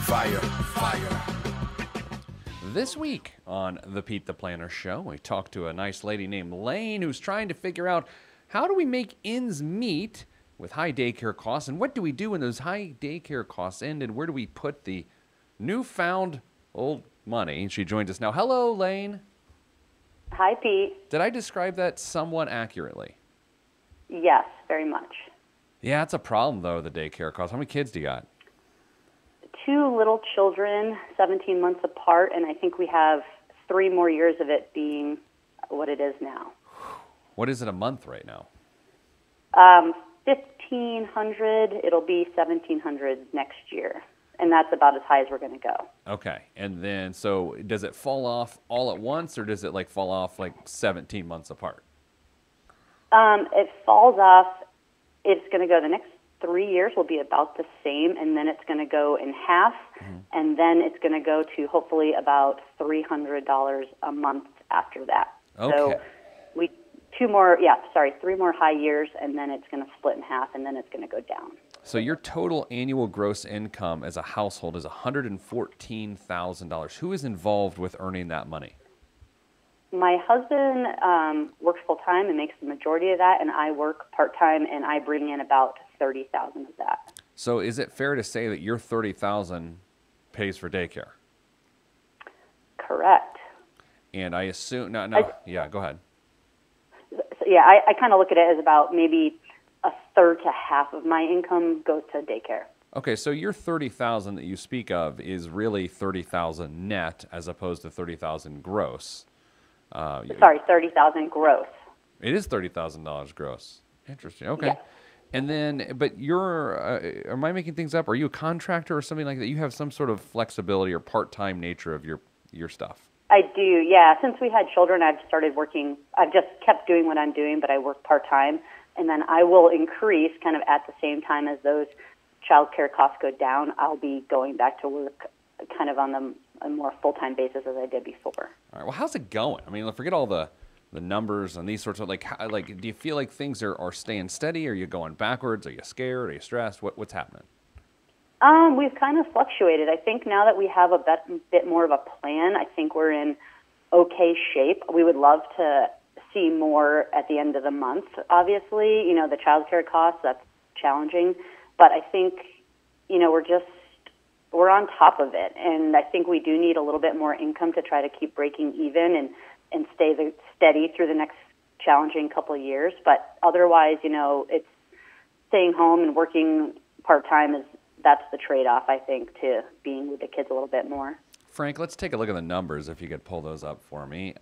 Fire, fire. This week on the Pete the Planner Show, we talked to a nice lady named Laine who's trying to figure out how do we make ends meet with high daycare costs, and what do we do when those high daycare costs end, and where do we put the newfound old money? She joins us now. Hello, Laine. Hi, Pete. Did I describe that somewhat accurately? Yes, very much. Yeah, it's a problem, though, the daycare costs. How many kids do you got? 2 little children, 17 months apart, and I think we have 3 more years of it being what it is now. What is it a month right now? 1,500. It'll be 1,700 next year, and that's about as high as we're going to go. Okay, and then, so does it fall off all at once, or does it like fall off like 17 months apart? It falls off. It's going to go the next 3 years will be about the same, and then it's going to go in half, and then it's going to go to hopefully about $300 a month after that. Okay. So we 3 more high years, and then it's going to split in half, and then it's going to go down. So your total annual gross income as a household is $114,000. Who is involved with earning that money? My husband works full-time and makes the majority of that, and I work part-time, and I bring in about $30,000 of that. So is it fair to say that your $30,000 pays for daycare? Correct. And I assume, go ahead. So, yeah, I kind of look at it as about maybe a third to half of my income goes to daycare. Okay, so your $30,000 that you speak of is really $30,000 net as opposed to $30,000 gross. Sorry, $30,000 gross. It is $30,000 gross. Interesting. Okay. Yes. And then, but you're, am I making things up? Are you a contractor or something like that? You have some sort of flexibility or part-time nature of your stuff. I do, yeah. Since we had children, I've started working. I've just kept doing what I'm doing, but I work part-time. And then I will increase kind of at the same time as those child care costs go down. I'll be going back to work kind of on a more full-time basis as I did before. All right. Well, how's it going? I mean, forget all the numbers and these sorts of, do you feel like things are staying steady? Are you going backwards? Are you scared? Are you stressed? What's happening? We've kind of fluctuated. I think now that we have a bit more of a plan, I think we're in okay shape. We would love to see more at the end of the month, obviously. You know, the child care costs, that's challenging. But I think, you know, we're on top of it. And I think we do need a little bit more income to try to keep breaking even and stay steady through the next challenging couple of years. But otherwise, you know, it's staying home and working part-time that's the trade-off, I think, to being with the kids a little bit more. Frank, let's take a look at the numbers if you could pull those up for me.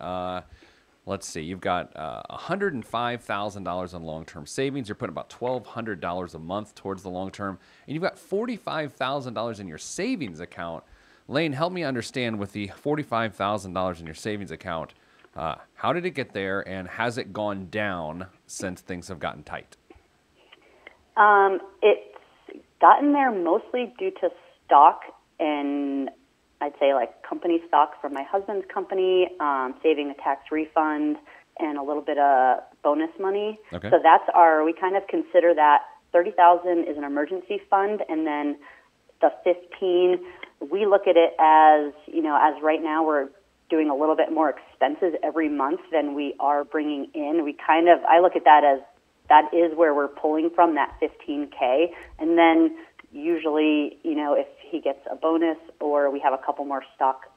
Let's see. You've got $105,000 in long-term savings. You're putting about $1,200 a month towards the long-term. And you've got $45,000 in your savings account. Laine, help me understand with the $45,000 in your savings account, how did it get there, and has it gone down since things have gotten tight? It's gotten there mostly due to stock and I'd say like company stock from my husband's company, saving a tax refund, and a little bit of bonus money. Okay. So we kind of consider that $30,000 is an emergency fund, and then the 15, we look at it as, you know, as right now we're doing a little bit more expenses every month than we are bringing in. I look at that as that is where we're pulling from, that $15K, and then usually, you know, if he gets a bonus or we have a couple more stock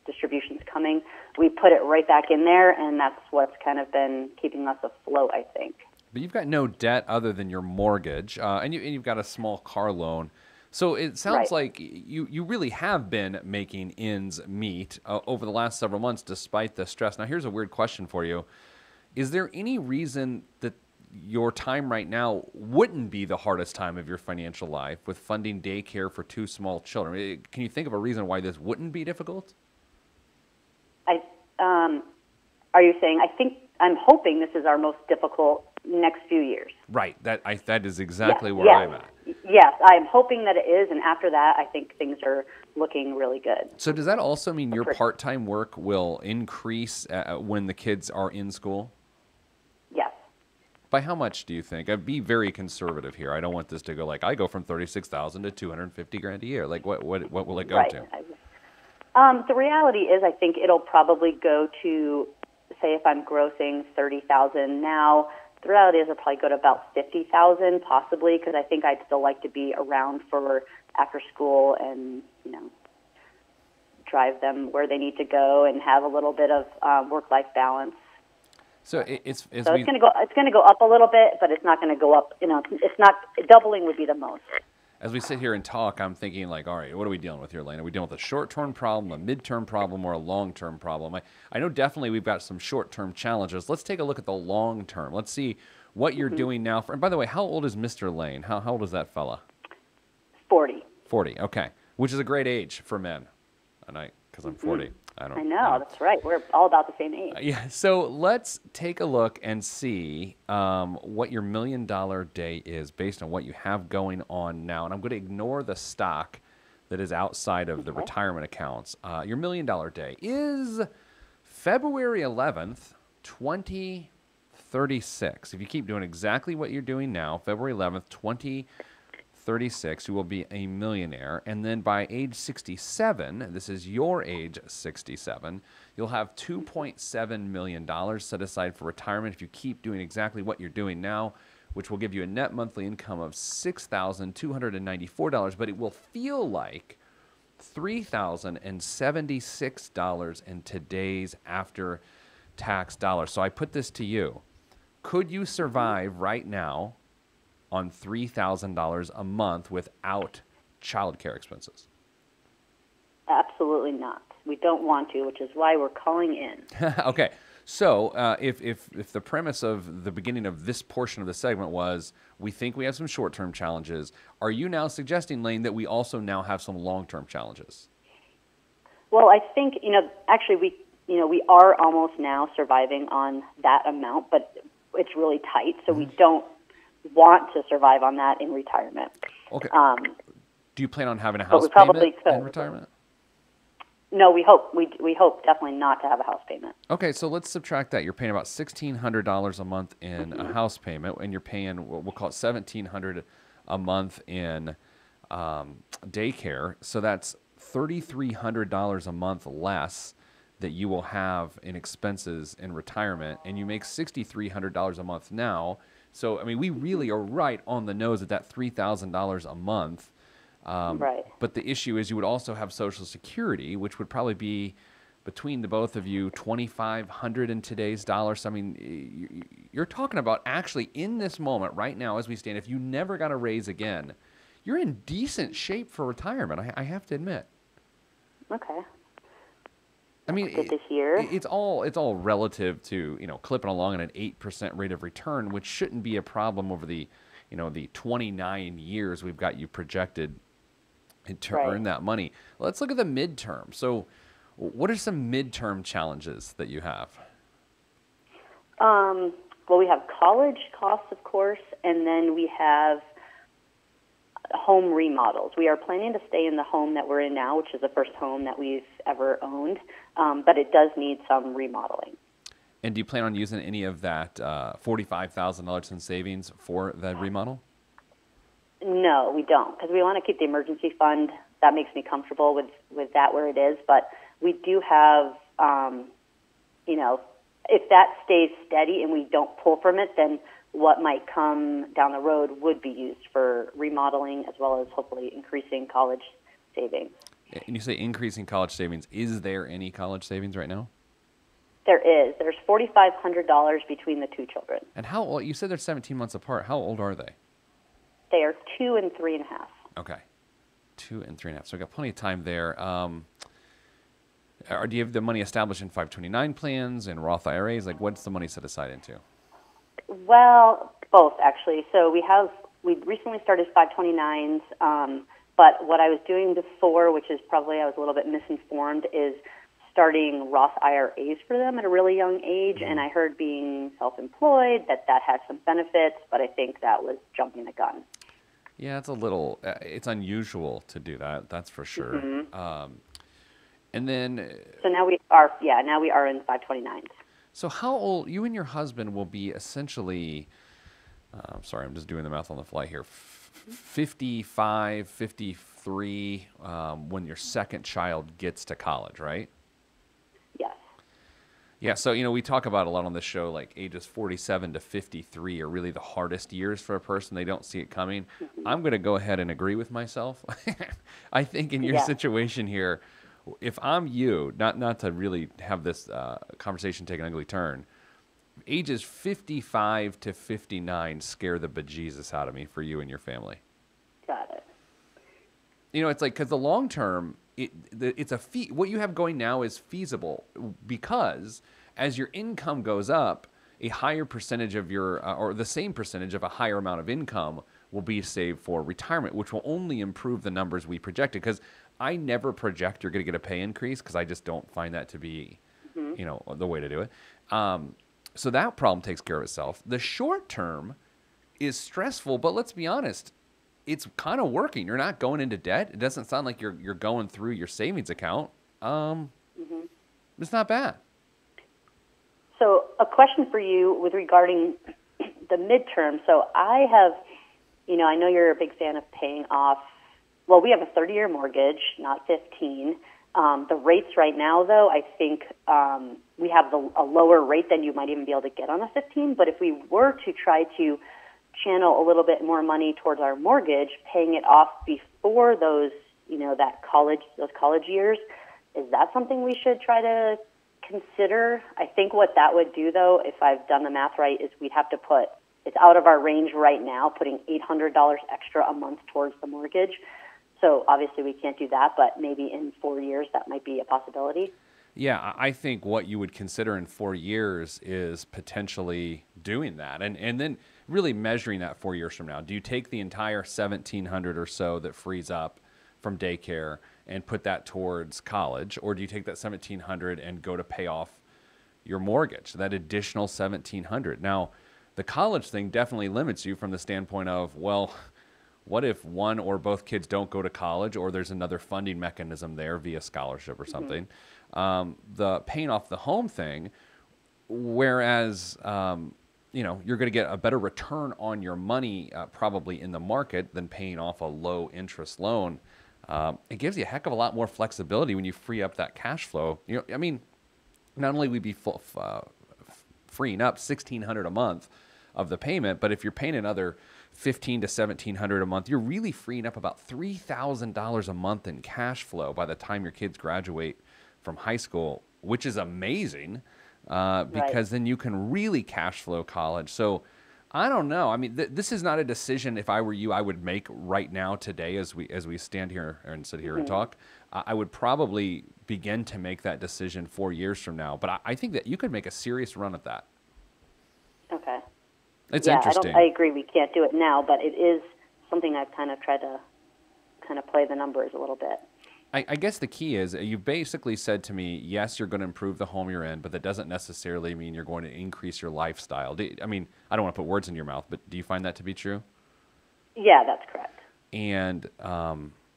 distributions coming, we put it right back in there, and that's what's kind of been keeping us afloat, I think. But you've got no debt other than your mortgage, and you've got a small car loan. So it sounds like you really have been making ends meet over the last several months despite the stress. Now, here's a weird question for you. Is there any reason that your time right now wouldn't be the hardest time of your financial life with funding daycare for 2 small children? Can you think of a reason why this wouldn't be difficult? Are you saying, I'm hoping this is our most difficult next few years. Right. That is exactly where I'm at. Yes, I'm hoping that it is, and after that, I think things are looking really good. So does that also mean your part-time work will increase when the kids are in school? Yes. By how much do you think? I'd be very conservative here. I don't want this to go like I go from 36,000 to 250 grand a year. Like what will it go Right. to? The reality is, I think it'll probably go to, say, if I'm grossing 30,000 now. The reality is, it'll probably go to about 50,000, possibly, because I think I'd still like to be around for after school and drive them where they need to go and have a little bit of work-life balance. So it's going to go. It's going to go up a little bit, but it's not going to go up. It's not doubling would be the most. As we sit here and talk, I'm thinking like, all right, what are we dealing with here, Laine? Are we dealing with a short-term problem, a mid-term problem, or a long-term problem? I know definitely we've got some short-term challenges. Let's take a look at the long-term. Let's see what you're doing now. And by the way, how old is Mr. Laine? How old is that fella? 40. 40. Okay, which is a great age for men. And because I'm 40. I know, that's right. We're all about the same age. Yeah, so let's take a look and see what your $1 million day is based on what you have going on now. And I'm going to ignore the stock that is outside of the retirement accounts. Your $1 million day is February 11th, 2036. If you keep doing exactly what you're doing now, February 11th, 2036, you will be a millionaire. And then by age 67, this is your age 67, you'll have $2.7 million set aside for retirement if you keep doing exactly what you're doing now, which will give you a net monthly income of $6,294, but it will feel like $3,076 in today's after-tax dollars. So I put this to you. Could you survive right now on $3,000 a month without childcare expenses? Absolutely not. We don't want to, which is why we're calling in. Okay. So if the premise of the beginning of this portion of the segment was we think we have some short-term challenges, are you now suggesting, Laine, that we also now have some long-term challenges? Well, I think, actually we are almost now surviving on that amount, but it's really tight, so we don't want to survive on that in retirement. Okay. Do you plan on having a house probably payment in retirement? No, we hope definitely not to have a house payment. Okay, so let's subtract that. You're paying about $1,600 a month in a house payment, and you're paying we'll call it $1,700 a month in daycare. So that's $3,300 a month less that you will have in expenses in retirement, and you make $6,300 a month now. So, I mean, we really are right on the nose at that $3,000 a month. Right. But the issue is you would also have Social Security, which would probably be, between the both of you, $2,500 in today's dollars. I mean, you're talking about actually in this moment right now as we stand, if you never got a raise again, you're in decent shape for retirement, I have to admit. Okay. I mean, good to hear. It's all relative to, clipping along at an 8% rate of return, which shouldn't be a problem over the 29 years we've got you projected to earn that money. Let's look at the midterm. So what are some midterm challenges that you have? Well, we have college costs, of course, and then we have home remodels. We are planning to stay in the home that we're in now, which is the first home that we've ever owned, but it does need some remodeling. And do you plan on using any of that $45,000 in savings for the remodel? No, we don't, because we want to keep the emergency fund. That makes me comfortable with that where it is. But we do have, if that stays steady and we don't pull from it, then what might come down the road would be used for remodeling as well as hopefully increasing college savings. And you say increasing college savings. Is there any college savings right now? There is. There's $4,500 between the two children. And how old? You said they're 17 months apart. How old are they? They are 2 and 3.5. Okay. 2 and 3.5. So we've got plenty of time there. Do you have the money established in 529 plans and Roth IRAs? Like, what's the money set aside into? Well, both, actually. So we recently started 529s, but what I was doing before, which is probably I was a little bit misinformed, is starting Roth IRAs for them at a really young age, and I heard being self-employed that had some benefits, but I think that was jumping the gun. Yeah, it's a little, it's unusual to do that, that's for sure. Mm-hmm. And then... So now we are in 529s. So how old, you and your husband will be essentially I'm sorry, I'm just doing the math on the fly here. 55, 53 when your second child gets to college, right? Yes. Yeah, so we talk about a lot on this show, like ages 47 to 53 are really the hardest years for a person. They don't see it coming. I'm going to go ahead and agree with myself. I think in your Yeah. situation here, if I'm you, not to really have this conversation take an ugly turn, ages 55 to 59 scare the bejesus out of me for you and your family. Got it. It's like, because the long term, it's a fee. What you have going now is feasible because as your income goes up, a higher percentage of your, or the same percentage of a higher amount of income will be saved for retirement, which will only improve the numbers we projected. Because I never project you're going to get a pay increase because I just don't find that to be, the way to do it. So that problem takes care of itself. The short term is stressful, but let's be honest, it's kind of working. You're not going into debt. It doesn't sound like you're going through your savings account. It's not bad. So a question for you with regarding the midterm. So I have, I know you're a big fan of paying off. Well, we have a 30-year mortgage, not 15. The rates right now, though, I think we have a lower rate than you might even be able to get on a 15. But if we were to try to channel a little bit more money towards our mortgage, paying it off before those college years, is that something we should try to consider? I think what that would do, though, if I've done the math right, is we'd have to it's out of our range right now, putting $800 extra a month towards the mortgage. So obviously we can't do that, but maybe in 4 years that might be a possibility. Yeah, I think what you would consider in 4 years is potentially doing that, and then really measuring that 4 years from now. Do you take the entire $1,700 or so that frees up from daycare and put that towards college, or do you take that $1,700 and go to pay off your mortgage, that additional $1,700? Now, the college thing definitely limits you from the standpoint of, well, what if one or both kids don't go to college, or there's another funding mechanism there via scholarship or something? The paying off the home thing, whereas you're going to get a better return on your money probably in the market than paying off a low interest loan. It gives you a heck of a lot more flexibility when you free up that cash flow. Not only would we be freeing up $1,600 a month of the payment, but if you're paying another $1,500 to $1,700 a month, you're really freeing up about $3,000 a month in cash flow by the time your kids graduate from high school, which is amazing because then you can really cash flow college. So I don't know. I mean, this is not a decision, if I were you, I would make right now today as we stand here and sit here and talk. I would probably begin to make that decision 4 years from now. But I think that you could make a serious run at that. Okay. It's interesting. I agree we can't do it now, but it is something I've kind of tried to play the numbers a little bit. I guess the key is you basically said to me, yes, you're going to improve the home you're in, but that doesn't necessarily mean you're going to increase your lifestyle. I mean, I don't want to put words in your mouth, but do you find that to be true? Yeah, that's correct. And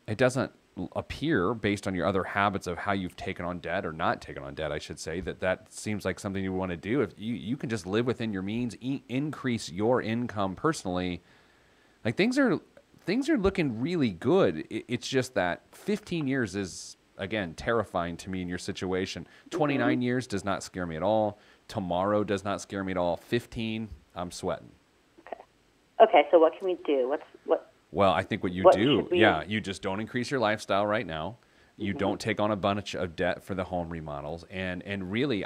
it doesn't appear, based on your other habits of how you've taken on debt or not taken on debt, I should say, that seems like something you want to do. If you can just live within your means, increase your income personally, like things are looking really good. It's just that 15 years is, again, terrifying to me in your situation. 29 years does not scare me at all. Tomorrow does not scare me at all. 15, I'm sweating. Okay, so what can we do? Well, I think what you do, you just don't increase your lifestyle right now. You don't take on a bunch of debt for the home remodels. And really,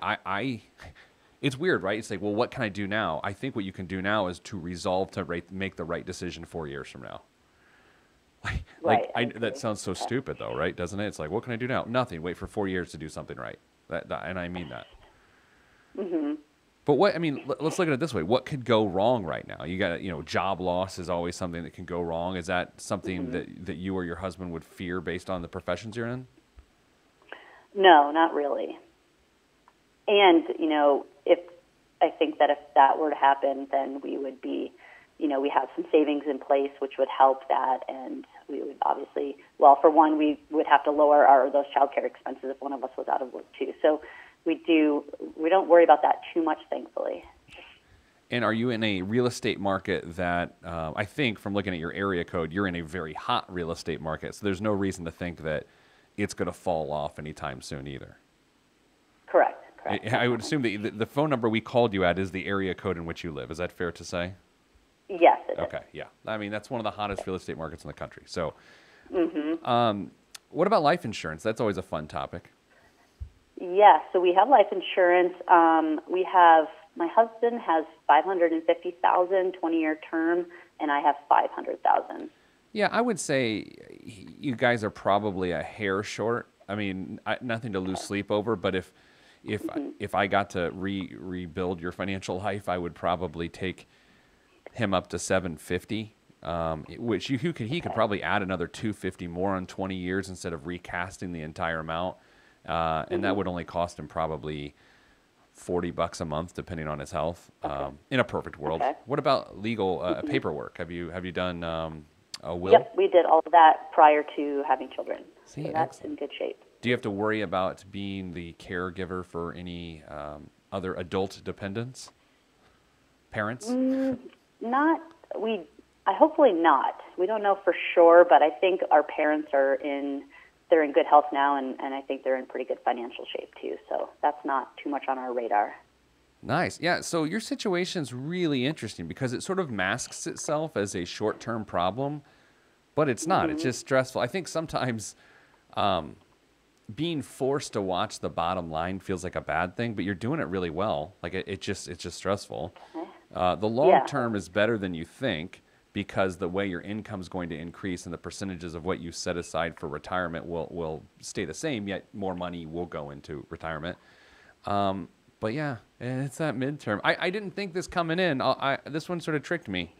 it's weird, right? It's like, well, what can I do now? I think what you can do now is to resolve to make the right decision 4 years from now. That sounds so stupid, though, right? Doesn't it? It's like, what can I do now? Nothing. Wait for 4 years to do something right. And I mean that. But let's look at it this way. What could go wrong right now? You got, job loss is always something that can go wrong. Is that something that you or your husband would fear based on the professions you're in? No, not really. And, if that were to happen, then we would be, we have some savings in place which would help that, and we would obviously, well, for one, we would have to lower those child care expenses if one of us was out of work too. So we don't worry about that too much, thankfully. And are you in a real estate market that I think from looking at your area code, you're in a very hot real estate market. So there's no reason to think that it's going to fall off anytime soon either. Correct. Correct. I would assume that the phone number we called you at is the area code in which you live. Is that fair to say? Yes, it is. Okay, yeah. I mean, that's one of the hottest real estate markets in the country. So, Mm-hmm. what about life insurance? That's always a fun topic. Yes, so we have life insurance. We have, my husband has 550,000 20-year term, and I have 500,000. Yeah, I would say you guys are probably a hair short. I mean, nothing to lose sleep over, but if I got to rebuild your financial life, I would probably take him up to 750, which he could probably add another 250 more on 20 years instead of recasting the entire amount, and that would only cost him probably $40 a month, depending on his health. In a perfect world. Okay. What about legal paperwork? Have you done a will? Yep, we did all of that prior to having children. See, so that's excellent. in good shape. Do you have to worry about being the caregiver for any other adult dependents? Parents? Hopefully not. We don't know for sure, but I think our parents they're in good health now, and I think they're in pretty good financial shape too. So that's not too much on our radar. Nice. Yeah, so your situation's really interesting because it sort of masks itself as a short-term problem, but it's not. It's just stressful. I think sometimes being forced to watch the bottom line feels like a bad thing, but you're doing it really well. Like it's just stressful. Okay. The long term is better than you think because the way your income's going to increase and the percentages of what you set aside for retirement will stay the same, yet more money will go into retirement. But yeah, it's that midterm. I didn't think this coming in. This one sort of tricked me.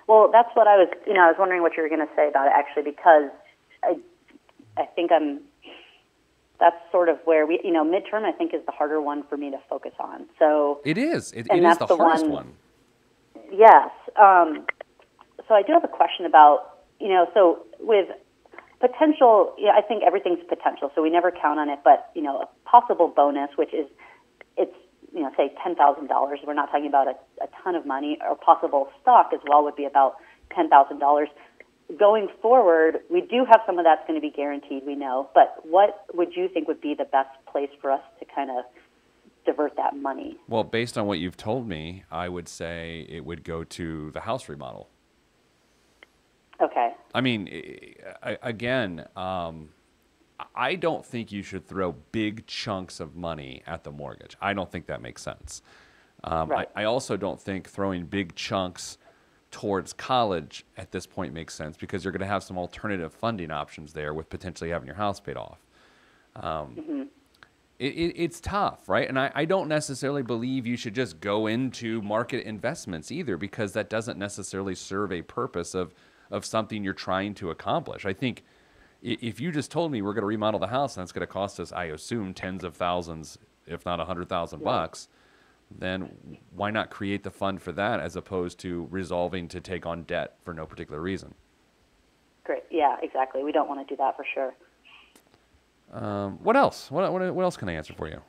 Well, that's what I was wondering what you were going to say about it, actually, because I think that's sort of where midterm, I think, is the harder one for me to focus on. So it is. It is the hardest one. Yes. So I do have a question about, so with potential, I think everything's potential, so we never count on it, but, a possible bonus, which is, it's, say $10,000. We're not talking about a ton of money, or possible stock as well would be about $10,000. Going forward, we do have some of that's going to be guaranteed, we know, but what would you think would be the best place for us to kind of divert that money? Well, based on what you've told me, I would say it would go to the house remodel. Okay. I mean, again, I don't think you should throw big chunks of money at the mortgage. I don't think that makes sense. Right. I also don't think throwing big chunks towards college at this point makes sense because you're going to have some alternative funding options there with potentially having your house paid off. It's tough, right? And I don't necessarily believe you should just go into market investments either because that doesn't necessarily serve a purpose of something you're trying to accomplish. I think if you just told me we're going to remodel the house and it's going to cost us, I assume, tens of thousands, if not $100,000, then why not create the fund for that as opposed to resolving to take on debt for no particular reason? Great. Yeah, exactly. We don't want to do that for sure. What else? What else can I answer for you?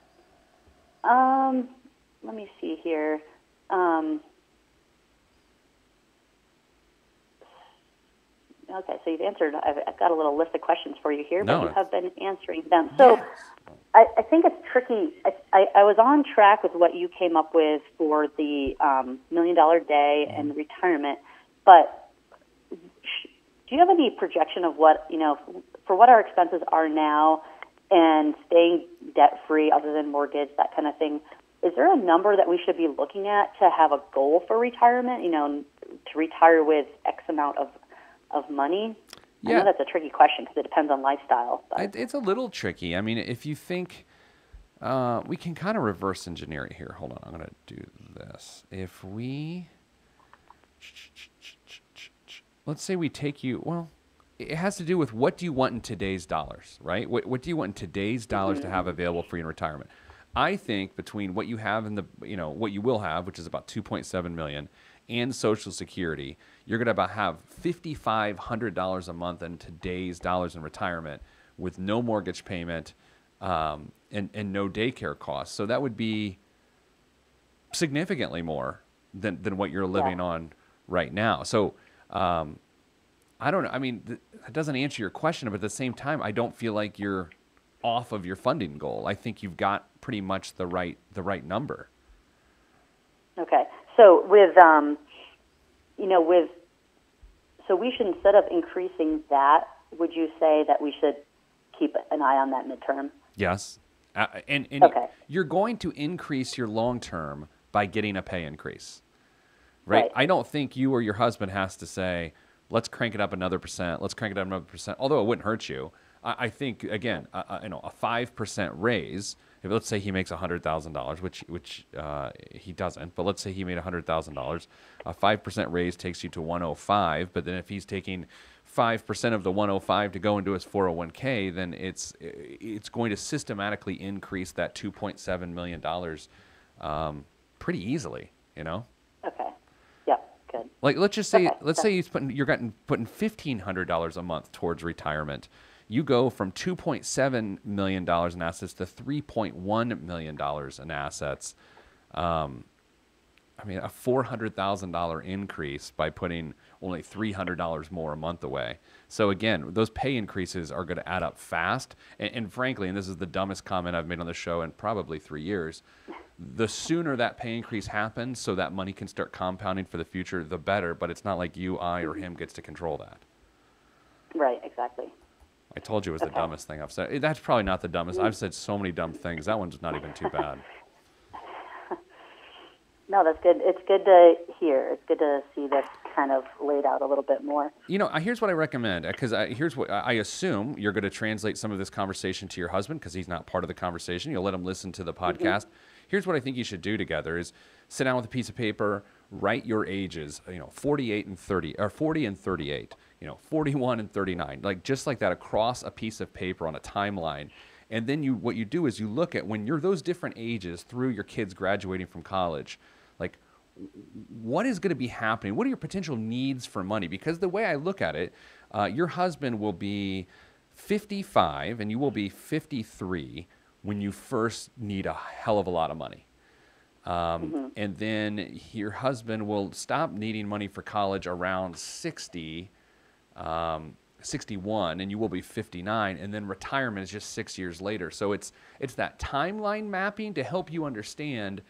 Let me see here. Okay, so you've answered. I've got a little list of questions for you here, but you have been answering them. So I think it's tricky. I was on track with what you came up with for the $1 million day and retirement, but do you have any projection of what, for what our expenses are now and staying debt-free other than mortgage, that kind of thing? Is there a number that we should be looking at to have a goal for retirement, to retire with X amount of money? Yeah. I know that's a tricky question because it depends on lifestyle. But. It's a little tricky. I mean, if you think, we can kind of reverse engineer it here. Hold on, I'm going to do this. If we, let's say we take you, well, it has to do with what do you want in today's dollars, right? What do you want in today's dollars to have available for you in retirement? I think between what you have in the, what you will have, which is about $2.7 million, and Social Security, you're going to have $5,500 a month in today's dollars in retirement with no mortgage payment and no daycare costs. So that would be significantly more than what you're living Yeah. on right now. So I don't know. I mean, that doesn't answer your question, but at the same time, I don't feel like you're off of your funding goal. I think you've got pretty much the right number. Okay. So so we should, instead of increasing that, would you say that we should keep an eye on that midterm? Yes. And Okay. you're going to increase your long term by getting a pay increase, right? I don't think you or your husband has to say, let's crank it up another percent. Let's crank it up another percent. Although it wouldn't hurt you. I think again, a 5% raise. If let's say he makes $100,000, which he doesn't, but let's say he made $100,000, a 5% raise takes you to 105. But then if he's taking 5% of the 105 to go into his 401k, then it's going to systematically increase that $2.7 million pretty easily, you know? Okay. Yeah, good. Like let's just say Okay. you're putting $1,500 a month towards retirement. You go from $2.7 million in assets to $3.1 million in assets. I mean, a $400,000 increase by putting only $300 more a month away. So again, those pay increases are going to add up fast. And frankly, and this is the dumbest comment I've made on the show in probably 3 years, the sooner that pay increase happens so that money can start compounding for the future, the better. But it's not like you, I, or him gets to control that. Right, exactly. I told you it was the dumbest thing I've said. That's probably not the dumbest. I've said so many dumb things. That one's not even too bad. No, that's good. It's good to hear. It's good to see this kind of laid out a little bit more. You know, here's what I recommend, because here's what I assume you're going to translate some of this conversation to your husband because he's not part of the conversation. You'll let him listen to the podcast. Here's what I think you should do together is sit down with a piece of paper, write your ages, 48 and 30, or 40 and 38, 41 and 39, like just like that across a piece of paper on a timeline. And then what you do is you look at when you're those different ages through your kids graduating from college, like what is going to be happening? What are your potential needs for money? Because the way I look at it, your husband will be 55 and you will be 53 when you first need a hell of a lot of money. And then your husband will stop needing money for college around 60, 61, and you will be 59, and then retirement is just 6 years later. So it's that timeline mapping to help you understand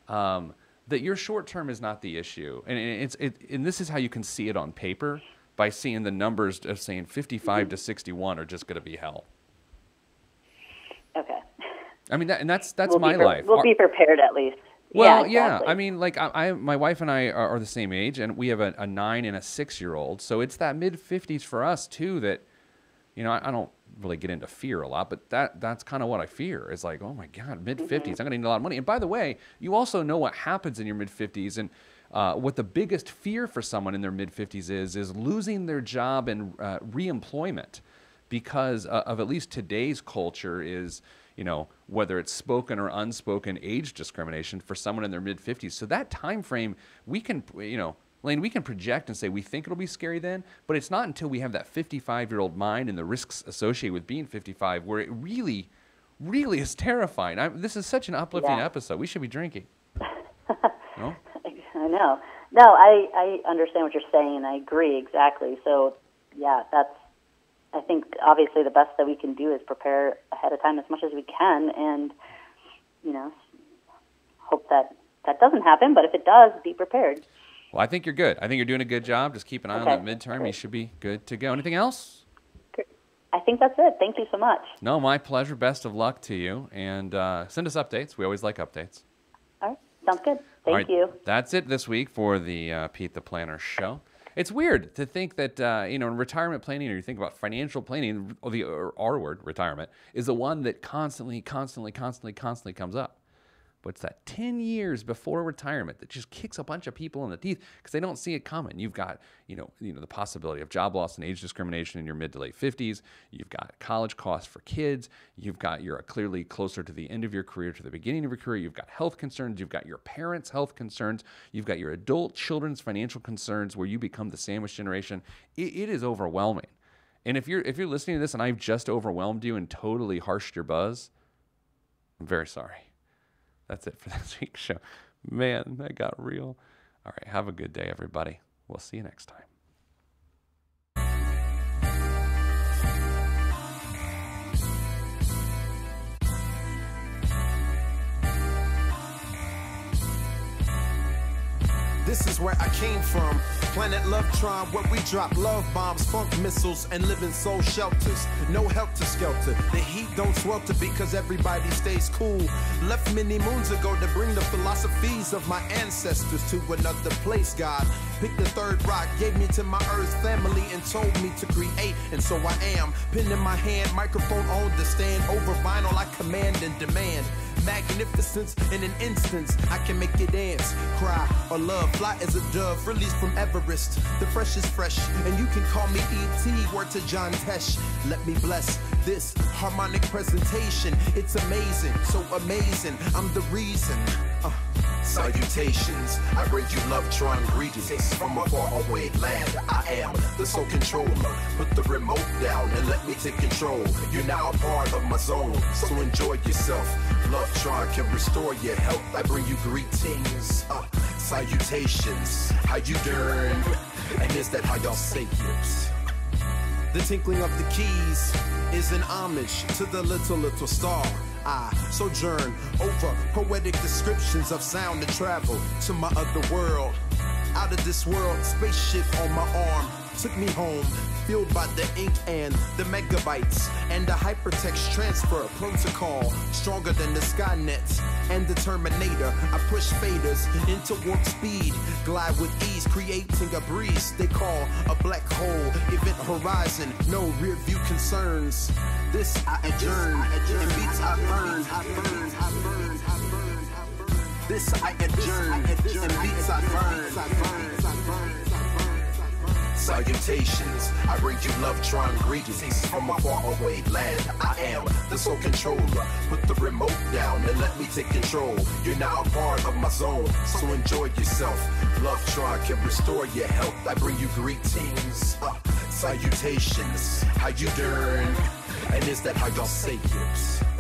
that your short term is not the issue, and this is how you can see it on paper by seeing the numbers of saying 55 to 61 are just going to be hell. Okay. I mean, that's We'll my life. We'll be prepared at least. Well, yeah, exactly. I mean, like my wife and I are the same age, and we have a 9 and a 6-year-old. So it's that mid-50s for us too. That, I don't really get into fear a lot, but that's kind of what I fear. Is like, oh my God, mid-50s, I'm gonna need a lot of money. And by the way, you also know what happens in your mid-50s, and what the biggest fear for someone in their mid-50s is losing their job and reemployment, because of at least today's culture is, whether it's spoken or unspoken age discrimination for someone in their mid-50s. So that time frame, we can, Laine, we can project and say we think it'll be scary then, but it's not until we have that 55-year-old mind and the risks associated with being 55 where it really, really is terrifying. This is such an uplifting episode. We should be drinking. No? I know. No, I understand what you're saying, and I agree exactly. So, yeah, I think obviously the best that we can do is prepare ahead of time as much as we can, and hope that doesn't happen. But if it does, be prepared. Well, I think you're good. I think you're doing a good job. Just keep an eye on that midterm. Great. You should be good to go. Anything else? Great. I think that's it. Thank you so much. No, my pleasure. Best of luck to you, and send us updates. We always like updates. All right, sounds good. Thank you. That's it this week for the Pete the Planner show. It's weird to think that, in retirement planning, or you think about financial planning, or the R word, retirement, is the one that constantly comes up. But it's that 10 years before retirement that just kicks a bunch of people in the teeth because they don't see it coming. You've got, the possibility of job loss and age discrimination in your mid to late 50s. You've got college costs for kids. You're clearly closer to the end of your career to the beginning of your career. You've got health concerns. You've got your parents' health concerns. You've got your adult children's financial concerns where you become the sandwich generation. It is overwhelming. And if you're listening to this and I've just overwhelmed you and totally harshed your buzz, I'm very sorry. That's it for this week's show. Man, that got real. All right, have a good day, everybody. We'll see you next time. This is where I came from. Planet Lovetron, where we drop love bombs, funk missiles, and live in soul shelters. No helter-skelter. The heat don't swelter because everybody stays cool. Left many moons ago to bring the philosophies of my ancestors to another place, God. Picked the third rock, gave me to my earth family, and told me to create, and so I am. Pen in my hand, microphone on the stand. Over vinyl, I command and demand magnificence in an instance. I can make you dance, cry, or love. Fly as a dove, released from Everest. The fresh is fresh, and you can call me E.T. Word to John Tesh. Let me bless this harmonic presentation. It's amazing, so amazing. I'm the reason. Salutations, I bring you Lovetron greetings from a faraway land. I am the soul controller. Put the remote down and let me take control. You're now a part of my zone, so enjoy yourself. Lovetron can restore your health. I bring you greetings, salutations. How you doing? And is that how y'all say it? The tinkling of the keys is an homage to the little star. I sojourn over poetic descriptions of sound and travel to my other world. Out of this world, spaceship on my arm took me home, fueled by the ink and the megabytes and the hypertext transfer protocol, stronger than the Skynet and the Terminator. I push faders into warp speed, glide with ease, creating a breeze they call a black hole. Event horizon, no rear view concerns. This I adjourn, in beats I burn. This I adjourn, in beats I burn. Salutations, I bring you Lovetron greetings from a faraway land. I am the soul controller. Put the remote down and let me take control. You're now a part of my zone, so enjoy yourself. Lovetron can restore your health. I bring you greetings, salutations. How you doing? And is that how y'all say it?